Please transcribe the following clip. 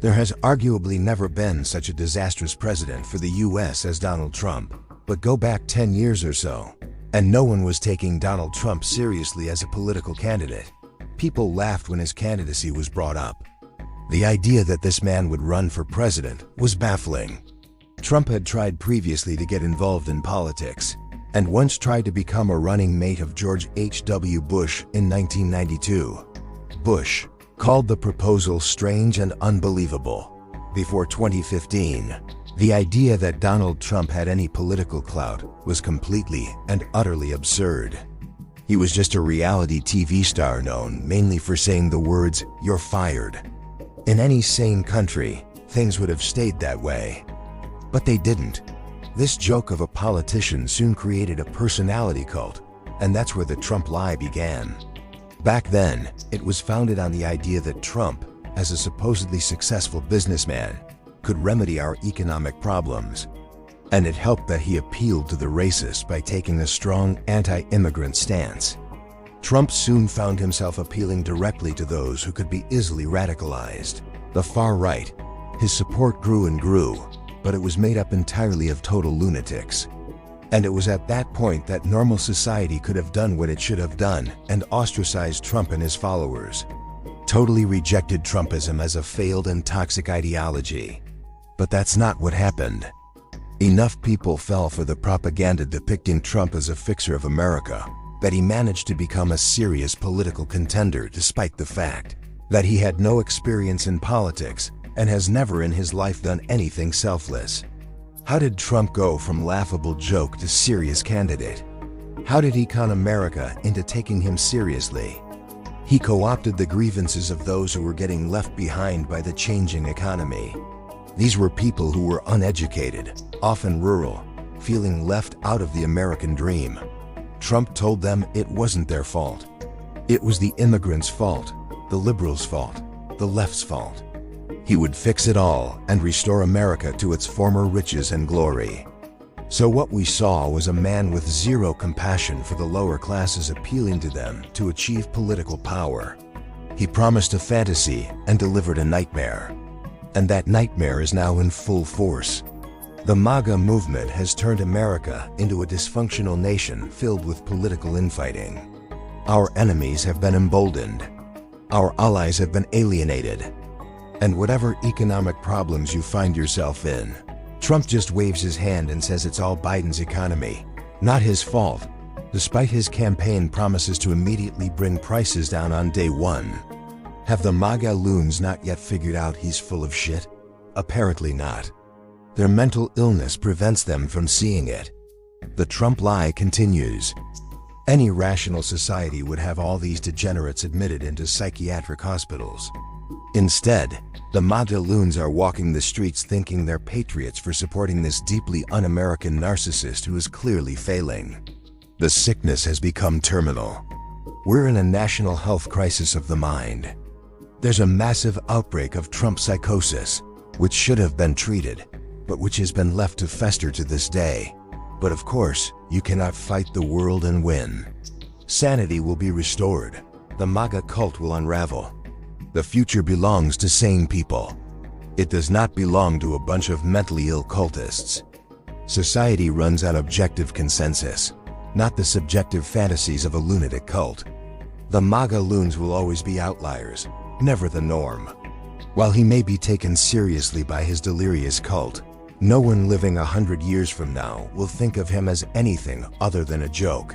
There has arguably never been such a disastrous president for the US as Donald Trump, but go back 10 years or so, and no one was taking Donald Trump seriously as a political candidate. People laughed when his candidacy was brought up. The idea that this man would run for president was baffling. Trump had tried previously to get involved in politics, and once tried to become a running mate of George H.W. Bush in 1992. Bush called the proposal strange and unbelievable. Before 2015, the idea that Donald Trump had any political clout was completely and utterly absurd. He was just a reality TV star known mainly for saying the words, "You're fired." In any sane country, things would have stayed that way. But they didn't. This joke of a politician soon created a personality cult, and that's where the Trump lie began. Back then, it was founded on the idea that Trump, as a supposedly successful businessman, could remedy our economic problems. And it helped that he appealed to the racists by taking a strong anti-immigrant stance. Trump soon found himself appealing directly to those who could be easily radicalized. The far right. His support grew and grew, but it was made up entirely of total lunatics. And it was at that point that normal society could have done what it should have done and ostracized Trump and his followers. Totally rejected Trumpism as a failed and toxic ideology. But that's not what happened. Enough people fell for the propaganda depicting Trump as a fixer of America that he managed to become a serious political contender despite the fact that he had no experience in politics and has never in his life done anything selfless. How did Trump go from laughable joke to serious candidate? How did he con America into taking him seriously? He co-opted the grievances of those who were getting left behind by the changing economy. These were people who were uneducated, often rural, feeling left out of the American dream. Trump told them it wasn't their fault. It was the immigrants' fault, the liberals' fault, the left's fault. He would fix it all and restore America to its former riches and glory. So what we saw was a man with zero compassion for the lower classes appealing to them to achieve political power. He promised a fantasy and delivered a nightmare. And that nightmare is now in full force. The MAGA movement has turned America into a dysfunctional nation filled with political infighting. Our enemies have been emboldened. Our allies have been alienated. And whatever economic problems you find yourself in, Trump just waves his hand and says it's all Biden's economy, not his fault, despite his campaign promises to immediately bring prices down on day one. Have the MAGA loons not yet figured out he's full of shit? Apparently not. Their mental illness prevents them from seeing it. The Trump lie continues. Any rational society would have all these degenerates admitted into psychiatric hospitals. Instead, the MAGA loons are walking the streets thinking they're patriots for supporting this deeply un-American narcissist who is clearly failing. The sickness has become terminal. We're in a national health crisis of the mind. There's a massive outbreak of Trump psychosis, which should have been treated, but which has been left to fester to this day. But of course, you cannot fight the world and win. Sanity will be restored. The MAGA cult will unravel. The future belongs to sane people. It does not belong to a bunch of mentally ill cultists. Society runs on objective consensus, not the subjective fantasies of a lunatic cult. The MAGA loons will always be outliers, never the norm. While he may be taken seriously by his delirious cult, no one living 100 years from now will think of him as anything other than a joke.